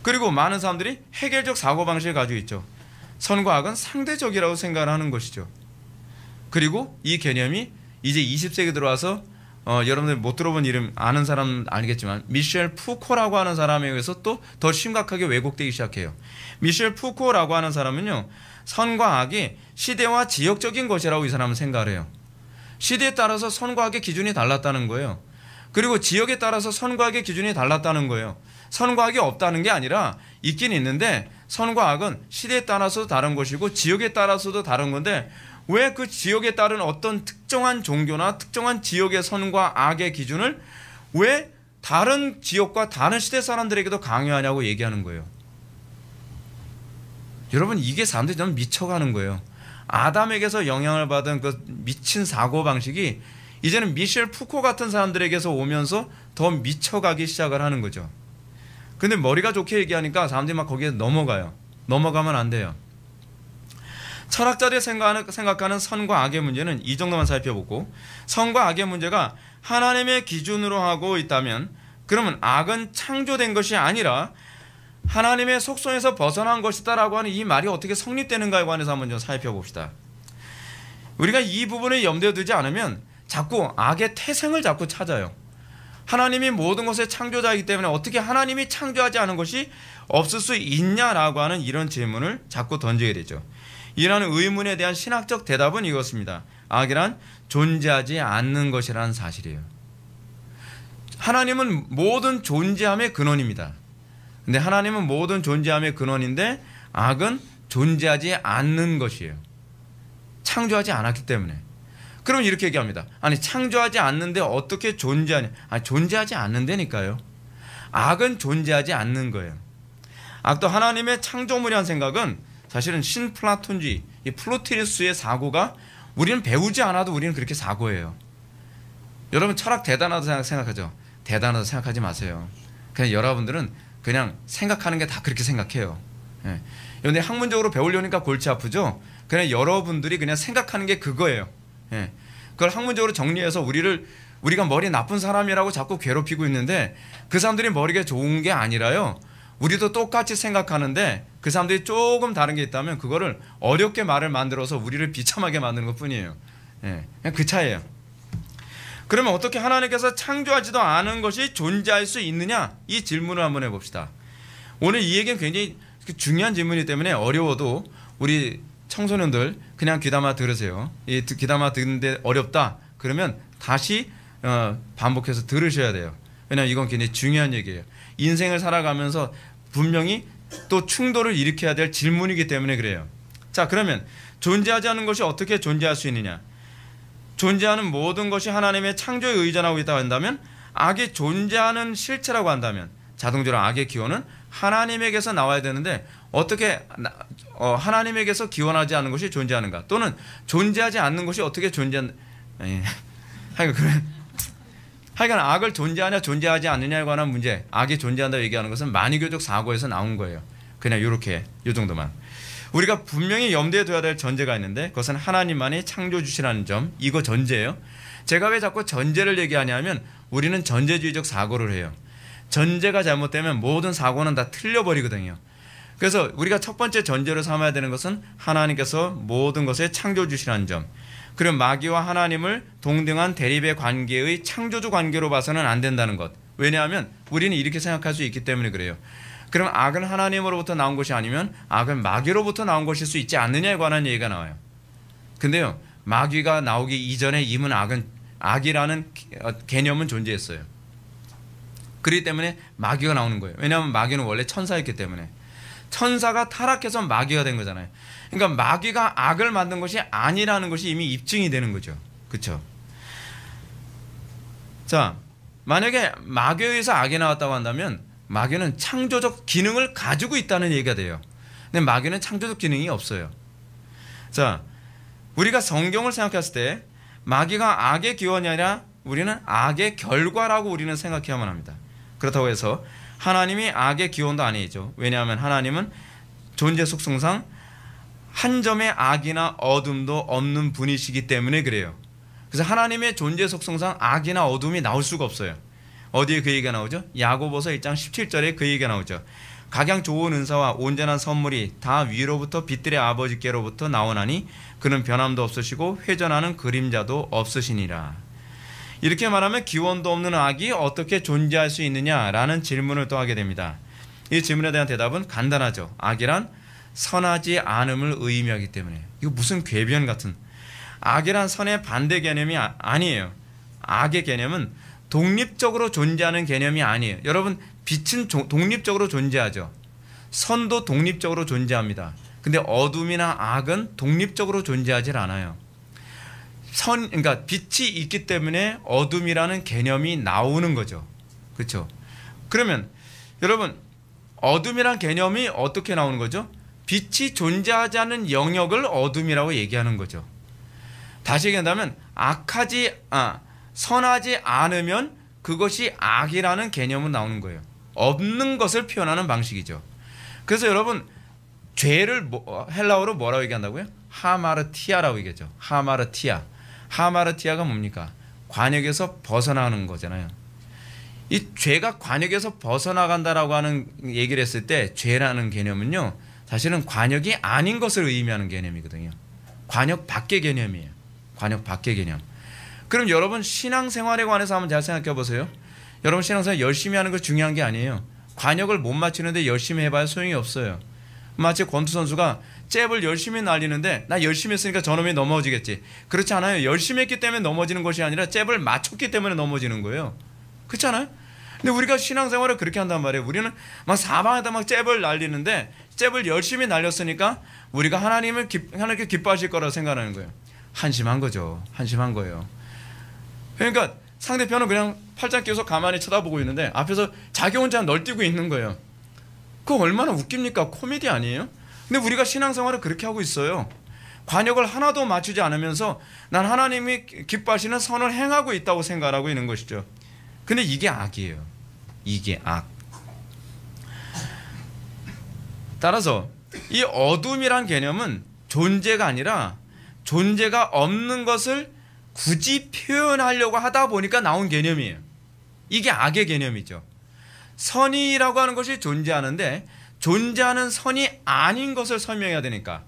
Speaker 1: 그리고 많은 사람들이 해결적 사고방식을 가지고 있죠. 선과 악은 상대적이라고 생각을 하는 것이죠. 그리고 이 개념이 이제 20세기 들어와서 여러분들 못 들어본 이름 아는 사람 알겠지만 미셸 푸코라고 하는 사람에 의해서 또 더 심각하게 왜곡되기 시작해요. 미셸 푸코라고 하는 사람은요 선과 악이 시대와 지역적인 것이라고 이 사람은 생각을 해요. 시대에 따라서 선과 악의 기준이 달랐다는 거예요. 그리고 지역에 따라서 선과 악의 기준이 달랐다는 거예요. 선과 악이 없다는 게 아니라 있긴 있는데 선과 악은 시대에 따라서도 다른 것이고 지역에 따라서도 다른 건데 왜 그 지역에 따른 어떤 특정한 종교나 특정한 지역의 선과 악의 기준을 왜 다른 지역과 다른 시대 사람들에게도 강요하냐고 얘기하는 거예요. 여러분 이게 사람들이 좀 미쳐가는 거예요. 아담에게서 영향을 받은 그 미친 사고방식이 이제는 미셸 푸코 같은 사람들에게서 오면서 더 미쳐가기 시작을 하는 거죠. 근데 머리가 좋게 얘기하니까 사람들이 막 거기에 넘어가요. 넘어가면 안 돼요. 철학자들이 생각하는 선과 악의 문제는 이 정도만 살펴보고, 선과 악의 문제가 하나님의 기준으로 하고 있다면 그러면 악은 창조된 것이 아니라 하나님의 속성에서 벗어난 것이다라고 하는 이 말이 어떻게 성립되는가에 관해서 한번 좀 살펴봅시다. 우리가 이 부분을 염두에 두지 않으면 자꾸 악의 태생을 자꾸 찾아요. 하나님이 모든 것의 창조자이기 때문에 어떻게 하나님이 창조하지 않은 것이 없을 수 있냐라고 하는 이런 질문을 자꾸 던지게 되죠. 이러한 의문에 대한 신학적 대답은 이것입니다. 악이란 존재하지 않는 것이라는 사실이에요. 하나님은 모든 존재함의 근원입니다. 근데 하나님은 모든 존재함의 근원인데 악은 존재하지 않는 것이에요. 창조하지 않았기 때문에. 그럼 이렇게 얘기합니다. 아니, 창조하지 않는데 어떻게 존재하냐? 아니, 존재하지 않는다니까요. 악은 존재하지 않는 거예요. 악도 하나님의 창조물이라는 생각은 사실은 신플라톤주의, 이 플로티누스의 사고가 우리는 배우지 않아도 우리는 그렇게 사고해요. 여러분 철학 대단하다고 생각하죠? 대단하다고 생각하지 마세요. 그냥 여러분들은 그냥 생각하는 게 다 그렇게 생각해요. 그런데 학문적으로 배우려니까 골치 아프죠? 그냥 여러분들이 그냥 생각하는 게 그거예요. 그걸 학문적으로 정리해서 우리가 머리 나쁜 사람이라고 자꾸 괴롭히고 있는데 그 사람들이 머리가 좋은 게 아니라요. 우리도 똑같이 생각하는데 그 사람들이 조금 다른 게 있다면 그거를 어렵게 말을 만들어서 우리를 비참하게 만드는 것 뿐이에요. 그냥 그 차이예요. 그러면 어떻게 하나님께서 창조하지도 않은 것이 존재할 수 있느냐? 이 질문을 한번 해봅시다. 오늘 이 얘기는 굉장히 중요한 질문이기 때문에 어려워도 우리 청소년들 그냥 귀담아 들으세요. 이 귀담아 듣는데 어렵다 그러면 다시 반복해서 들으셔야 돼요. 왜냐하면 이건 굉장히 중요한 얘기예요. 인생을 살아가면서 분명히 또 충돌을 일으켜야 될 질문이기 때문에 그래요. 자, 그러면 존재하지 않은 것이 어떻게 존재할 수 있느냐? 존재하는 모든 것이 하나님의 창조에 의존하고 있다고 한다면, 악이 존재하는 실체라고 한다면 자동적으로 악의 기원은 하나님에게서 나와야 되는데 어떻게 하나님에게서 기원하지 않은 것이 존재하는가? 또는 존재하지 않는 것이 어떻게 하여간 악을 존재하냐 존재하지 않느냐에 관한 문제, 악이 존재한다고 얘기하는 것은 만유교적 사고에서 나온 거예요. 그냥 이렇게 이 정도만. 우리가 분명히 염두에 둬야 될 전제가 있는데 그것은 하나님만이 창조주시라는 점, 이거 전제예요. 제가 왜 자꾸 전제를 얘기하냐면 우리는 전제주의적 사고를 해요. 전제가 잘못되면 모든 사고는 다 틀려버리거든요. 그래서 우리가 첫 번째 전제로 삼아야 되는 것은 하나님께서 모든 것의 창조주시라는 점, 그리고 마귀와 하나님을 동등한 대립의 관계의 창조주 관계로 봐서는 안 된다는 것. 왜냐하면 우리는 이렇게 생각할 수 있기 때문에 그래요. 그럼 악은 하나님으로부터 나온 것이 아니면 악은 마귀로부터 나온 것일 수 있지 않느냐에 관한 얘기가 나와요. 근데요, 마귀가 나오기 이전에 이미 악이라는 개념은 존재했어요. 그렇기 때문에 마귀가 나오는 거예요. 왜냐하면 마귀는 원래 천사였기 때문에. 천사가 타락해서 마귀가 된 거잖아요. 그러니까 마귀가 악을 만든 것이 아니라는 것이 이미 입증이 되는 거죠. 그렇죠? 자, 만약에 마귀에 의해서 악이 나왔다고 한다면 마귀는 창조적 기능을 가지고 있다는 얘기가 돼요. 근데 마귀는 창조적 기능이 없어요. 자, 우리가 성경을 생각했을 때 마귀가 악의 기원이 아니라 우리는 악의 결과라고 우리는 생각해야만 합니다. 그렇다고 해서 하나님이 악의 기원도 아니죠. 왜냐하면 하나님은 존재 속성상 한 점의 악이나 어둠도 없는 분이시기 때문에 그래요. 그래서 하나님의 존재 속성상 악이나 어둠이 나올 수가 없어요. 어디에 그 얘기가 나오죠? 야고보서 1장 17절에 그 얘기가 나오죠. 각양 좋은 은사와 온전한 선물이 다 위로부터 빛들의 아버지께로부터 나오나니 그는 변함도 없으시고 회전하는 그림자도 없으시니라. 이렇게 말하면 기원도 없는 악이 어떻게 존재할 수 있느냐라는 질문을 또 하게 됩니다. 이 질문에 대한 대답은 간단하죠. 악이란 선하지 않음을 의미하기 때문에. 이거 무슨 궤변 같은. 악이란 선의 반대 개념이 아니에요. 악의 개념은 독립적으로 존재하는 개념이 아니에요. 여러분, 빛은 독립적으로 존재하죠. 선도 독립적으로 존재합니다. 근데 어둠이나 악은 독립적으로 존재하지 않아요. 그러니까 빛이 있기 때문에 어둠이라는 개념이 나오는 거죠. 그렇죠? 그러면 여러분, 어둠이란 개념이 어떻게 나오는 거죠? 빛이 존재하지 않는 영역을 어둠이라고 얘기하는 거죠. 다시 얘기한다면 선하지 않으면 그것이 악이라는 개념은 나오는 거예요. 없는 것을 표현하는 방식이죠. 그래서 여러분, 죄를 헬라어로 뭐라고 얘기한다고요? 하마르티아라고 얘기하죠. 하마르티아. 하마르티아가 뭡니까? 관역에서 벗어나는 거잖아요. 이 죄가 관역에서 벗어나간다라고 하는 얘기를 했을 때 죄라는 개념은요, 사실은 관역이 아닌 것을 의미하는 개념이거든요. 관역 밖의 개념이에요. 관역 밖의 개념. 그럼 여러분 신앙생활에 관해서 한번 잘 생각해 보세요. 여러분 신앙생활 열심히 하는 거 중요한 게 아니에요. 관역을 못 맞추는데 열심히 해봐야 소용이 없어요. 마치 권투 선수가 잽을 열심히 날리는데 나 열심히 했으니까 저놈이 넘어지겠지. 그렇지 않아요. 열심히 했기 때문에 넘어지는 것이 아니라 잽을 맞췄기 때문에 넘어지는 거예요. 그렇지 않아요? 근데 우리가 신앙생활을 그렇게 한단 말이에요. 우리는 막 사방에다 막 잽을 날리는데 잽을 열심히 날렸으니까 우리가 하나님께 기뻐하실 거라고 생각하는 거예요. 한심한 거죠. 한심한 거예요. 그러니까 상대편은 그냥 팔짱 끼워서 가만히 쳐다보고 있는데 앞에서 자기 혼자 널뛰고 있는 거예요. 그거 얼마나 웃깁니까? 코미디 아니에요? 근데 우리가 신앙생활을 그렇게 하고 있어요. 관역을 하나도 맞추지 않으면서 난 하나님이 기뻐하시는 선을 행하고 있다고 생각하고 있는 것이죠. 근데 이게 악이에요. 이게 악. 따라서 이 어둠이란 개념은 존재가 아니라 존재가 없는 것을 굳이 표현하려고 하다 보니까 나온 개념이에요. 이게 악의 개념이죠. 선이라고 하는 것이 존재하는데 존재하는 선이 아닌 것을 설명해야 되니까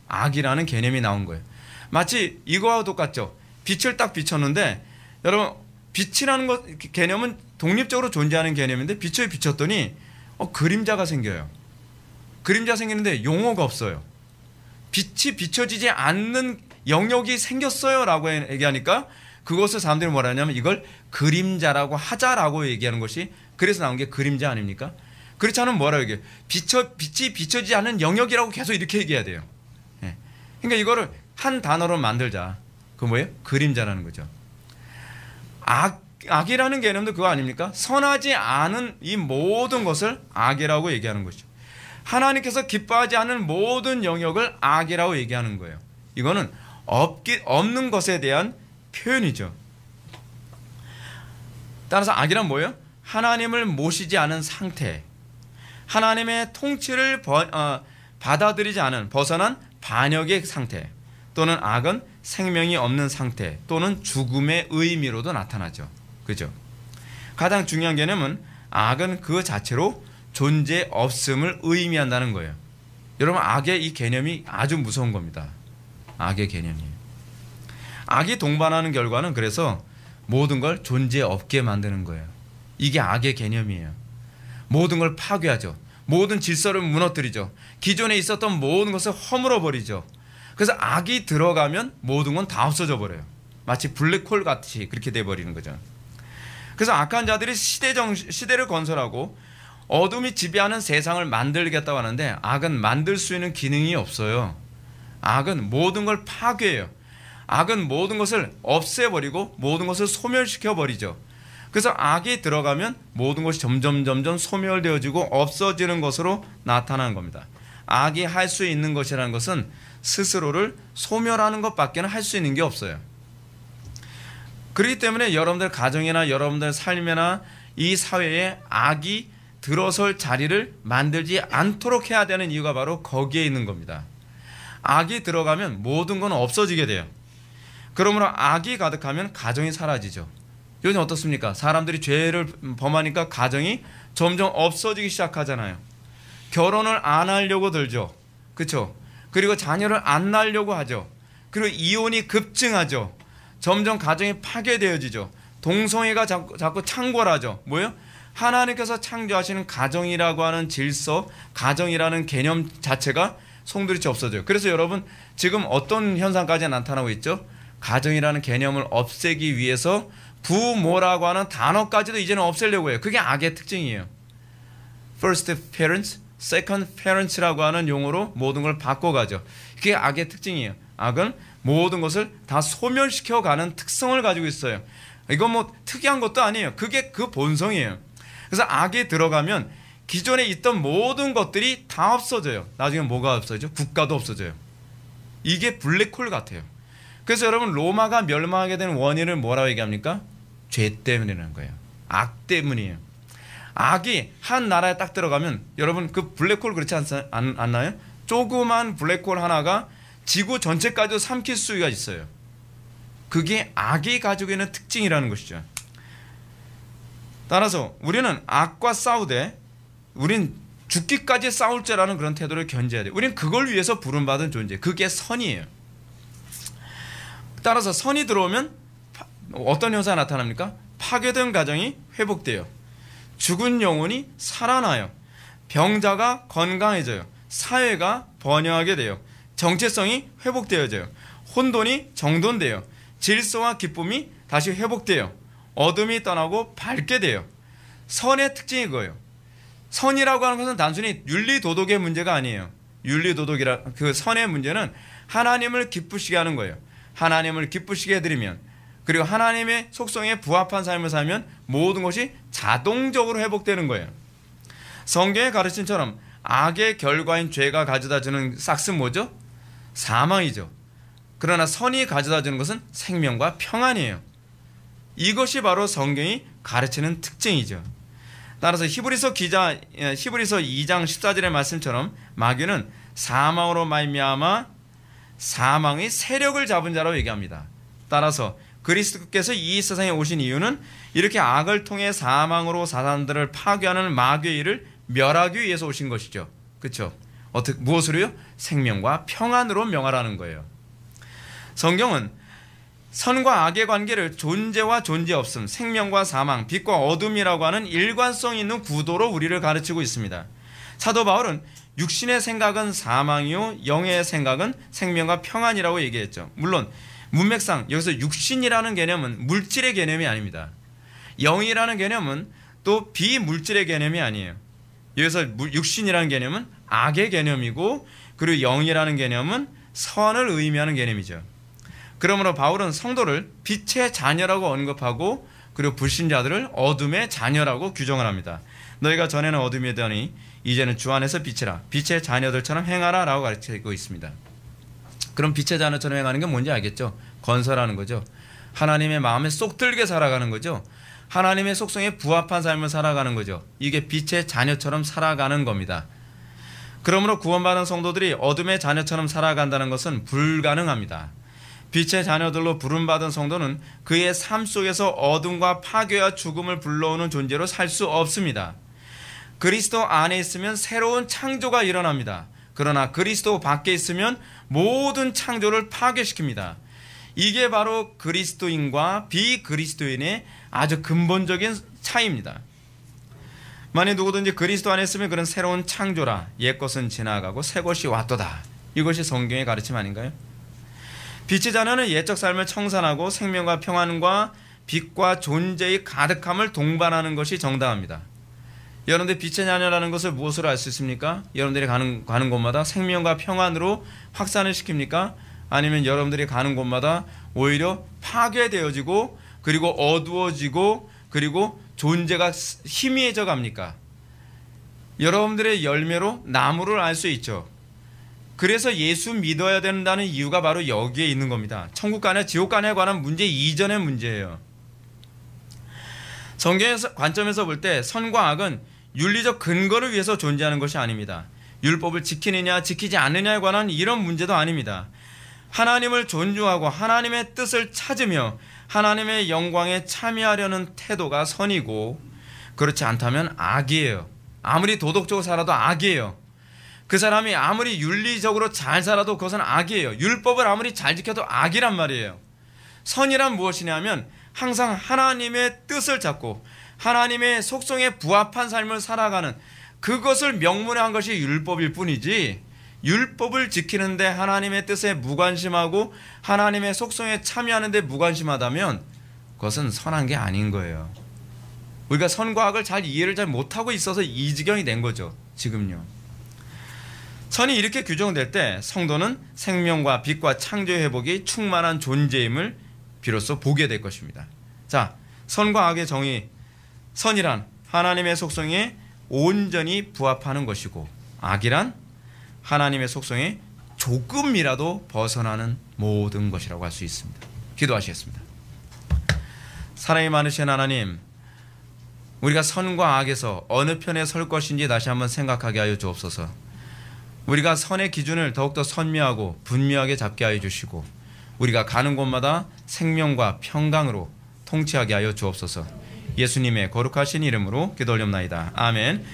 Speaker 1: 악이라는 개념이 나온 거예요. 마치 이거와 똑같죠. 빛을 딱 비췄는데 여러분 빛이라는 것 개념은 독립적으로 존재하는 개념인데 빛을 비췄더니 그림자가 생겨요. 그림자 생기는데 용어가 없어요. 빛이 비춰지지 않는 영역이 생겼어요 라고 얘기하니까 그것을 사람들이 뭐라 하냐면 이걸 그림자라고 하자라고 얘기하는 것이 그래서 나온 게 그림자 아닙니까? 그렇지 않으면 뭐라고 얘기해요? 빛이 비춰지지 않는 영역이라고 계속 이렇게 얘기해야 돼요. 예. 그러니까 이거를 한 단어로 만들자. 그거 뭐예요? 그림자라는 거죠. 악이라는 개념도 그거 아닙니까? 선하지 않은 이 모든 것을 악이라고 얘기하는 것이죠. 하나님께서 기뻐하지 않는 모든 영역을 악이라고 얘기하는 거예요. 이거는 없는 것에 대한 표현이죠. 따라서 악이란 뭐예요? 하나님을 모시지 않은 상태, 하나님의 통치를 받아들이지 않은 벗어난 반역의 상태, 또는 악은 생명이 없는 상태 또는 죽음의 의미로도 나타나죠. 그죠? 가장 중요한 개념은 악은 그 자체로 존재 없음을 의미한다는 거예요. 여러분 악의 이 개념이 아주 무서운 겁니다. 악의 개념이에요. 악이 동반하는 결과는 그래서 모든 걸 존재 없게 만드는 거예요. 이게 악의 개념이에요. 모든 걸 파괴하죠. 모든 질서를 무너뜨리죠. 기존에 있었던 모든 것을 허물어 버리죠. 그래서 악이 들어가면 모든 건 다 없어져 버려요. 마치 블랙홀 같이 그렇게 돼버리는 거죠. 그래서 악한 자들이 시대를 건설하고 어둠이 지배하는 세상을 만들겠다고 하는데 악은 만들 수 있는 기능이 없어요. 악은 모든 걸 파괴해요. 악은 모든 것을 없애버리고 모든 것을 소멸시켜버리죠. 그래서 악이 들어가면 모든 것이 점점 소멸되어지고 없어지는 것으로 나타나는 겁니다. 악이 할 수 있는 것이라는 것은 스스로를 소멸하는 것밖에 할 수 있는 게 없어요. 그렇기 때문에 여러분들 가정이나 여러분들 삶이나 이 사회에 악이 들어설 자리를 만들지 않도록 해야 되는 이유가 바로 거기에 있는 겁니다. 악이 들어가면 모든 건 없어지게 돼요. 그러므로 악이 가득하면 가정이 사라지죠. 요즘 어떻습니까? 사람들이 죄를 범하니까 가정이 점점 없어지기 시작하잖아요. 결혼을 안 하려고 들죠. 그렇죠? 그리고 자녀를 안 낳으려고 하죠. 그리고 이혼이 급증하죠. 점점 가정이 파괴되어지죠. 동성애가 자꾸 창궐하죠. 뭐예요? 하나님께서 창조하시는 가정이라고 하는 질서, 가정이라는 개념 자체가 송두리째 없어져요. 그래서 여러분 지금 어떤 현상까지 나타나고 있죠? 가정이라는 개념을 없애기 위해서 부모라고 하는 단어까지도 이제는 없애려고 해요. 그게 악의 특징이에요. First parents, second parents라고 하는 용어로 모든 걸 바꿔가죠. 그게 악의 특징이에요. 악은 모든 것을 다 소멸시켜가는 특성을 가지고 있어요. 이건 뭐 특이한 것도 아니에요. 그게 그 본성이에요. 그래서 악이 들어가면 기존에 있던 모든 것들이 다 없어져요. 나중에 뭐가 없어지죠? 국가도 없어져요. 이게 블랙홀 같아요. 그래서 여러분 로마가 멸망하게 된 원인을 뭐라고 얘기합니까? 죄 때문이라는 거예요. 악 때문이에요. 악이 한 나라에 딱 들어가면 여러분 그 블랙홀 그렇지 않나요? 조그만 블랙홀 하나가 지구 전체까지도 삼킬 수가 있어요. 그게 악이 가지고 있는 특징이라는 것이죠. 따라서 우리는 악과 싸우되 우린 죽기까지 싸울 자라는 그런 태도를 견제해야 돼요. 우린 그걸 위해서 부름받은 존재. 그게 선이에요. 따라서 선이 들어오면 어떤 현상이 나타납니까? 파괴된 가정이 회복돼요. 죽은 영혼이 살아나요. 병자가 건강해져요. 사회가 번영하게 돼요. 정체성이 회복되어져요. 혼돈이 정돈돼요. 질서와 기쁨이 다시 회복돼요. 어둠이 떠나고 밝게 돼요. 선의 특징이 그거예요. 선이라고 하는 것은 단순히 윤리도덕의 문제가 아니에요. 윤리도덕이라 그 선의 문제는 하나님을 기쁘시게 하는 거예요. 하나님을 기쁘시게 해드리면, 그리고 하나님의 속성에 부합한 삶을 살면 모든 것이 자동적으로 회복되는 거예요. 성경의 가르침처럼 악의 결과인 죄가 가져다주는 싹스 뭐죠? 사망이죠. 그러나 선이 가져다주는 것은 생명과 평안이에요. 이것이 바로 성경이 가르치는 특징이죠. 따라서 히브리서 2장 14절의 말씀처럼 마귀는 사망으로 말미암아 사망의 세력을 잡은 자라고 얘기합니다. 따라서 그리스도께서 이 세상에 오신 이유는 이렇게 악을 통해 사망으로 사람들을 파괴하는 마귀의 일을 멸하기 위해서 오신 것이죠. 그렇죠? 무엇으로요? 생명과 평안으로 명하라는 거예요. 성경은 선과 악의 관계를 존재와 존재 없음, 생명과 사망, 빛과 어둠이라고 하는 일관성 있는 구도로 우리를 가르치고 있습니다. 사도 바울은 육신의 생각은 사망이요 영의 생각은 생명과 평안이라고 얘기했죠. 물론 문맥상 여기서 육신이라는 개념은 물질의 개념이 아닙니다. 영이라는 개념은 또 비물질의 개념이 아니에요. 여기서 육신이라는 개념은 악의 개념이고, 그리고 영이라는 개념은 선을 의미하는 개념이죠. 그러므로 바울은 성도를 빛의 자녀라고 언급하고, 그리고 불신자들을 어둠의 자녀라고 규정을 합니다. 너희가 전에는 어둠이더니 이제는 주 안에서 빛이라, 빛의 자녀들처럼 행하라 라고 가르치고 있습니다. 그럼 빛의 자녀처럼 행하는 게 뭔지 알겠죠? 건설하는 거죠. 하나님의 마음에 쏙 들게 살아가는 거죠. 하나님의 속성에 부합한 삶을 살아가는 거죠. 이게 빛의 자녀처럼 살아가는 겁니다. 그러므로 구원받은 성도들이 어둠의 자녀처럼 살아간다는 것은 불가능합니다. 빛의 자녀들로 부름받은 성도는 그의 삶 속에서 어둠과 파괴와 죽음을 불러오는 존재로 살 수 없습니다. 그리스도 안에 있으면 새로운 창조가 일어납니다. 그러나 그리스도 밖에 있으면 모든 창조를 파괴시킵니다. 이게 바로 그리스도인과 비그리스도인의 아주 근본적인 차이입니다. 만약 누구든지 그리스도 안에 있으면 그런 새로운 창조라, 옛것은 지나가고 새것이 왔도다. 이것이 성경의 가르침 아닌가요? 빛의 자녀는 옛적 삶을 청산하고 생명과 평안과 빛과 존재의 가득함을 동반하는 것이 정당합니다. 여러분들 빛의 자녀라는 것을 무엇으로 알 수 있습니까? 여러분들이 가는 곳마다 생명과 평안으로 확산을 시킵니까? 아니면 여러분들이 가는 곳마다 오히려 파괴되어지고, 그리고 어두워지고, 그리고 존재가 희미해져 갑니까? 여러분들의 열매로 나무를 알 수 있죠. 그래서 예수 믿어야 된다는 이유가 바로 여기에 있는 겁니다. 천국 가냐 지옥 가냐에 관한 문제 이전의 문제예요. 성경의 관점에서 볼 때 선과 악은 윤리적 근거를 위해서 존재하는 것이 아닙니다. 율법을 지키느냐 지키지 않느냐에 관한 이런 문제도 아닙니다. 하나님을 존중하고 하나님의 뜻을 찾으며 하나님의 영광에 참여하려는 태도가 선이고, 그렇지 않다면 악이에요. 아무리 도덕적으로 살아도 악이에요. 그 사람이 아무리 윤리적으로 잘 살아도 그것은 악이에요. 율법을 아무리 잘 지켜도 악이란 말이에요. 선이란 무엇이냐면 항상 하나님의 뜻을 찾고 하나님의 속성에 부합한 삶을 살아가는, 그것을 명문에 한 것이 율법일 뿐이지, 율법을 지키는데 하나님의 뜻에 무관심하고 하나님의 속성에 참여하는데 무관심하다면 그것은 선한 게 아닌 거예요. 우리가 선과 악을 이해를 잘 못하고 있어서 이 지경이 된 거죠. 지금요. 선이 이렇게 규정될 때 성도는 생명과 빛과 창조의 회복이 충만한 존재임을 비로소 보게 될 것입니다. 자, 선과 악의 정의. 선이란 하나님의 속성에 온전히 부합하는 것이고, 악이란 하나님의 속성에 조금이라도 벗어나는 모든 것이라고 할 수 있습니다. 기도하시겠습니다. 사랑이 많으신 하나님, 우리가 선과 악에서 어느 편에 설 것인지 다시 한번 생각하게 하여 주옵소서. 우리가 선의 기준을 더욱더 선명하고 분명하게 잡게 하여 주시고 우리가 가는 곳마다 생명과 평강으로 통치하게 하여 주옵소서. 예수님의 거룩하신 이름으로 기도 올립나이다. 아멘.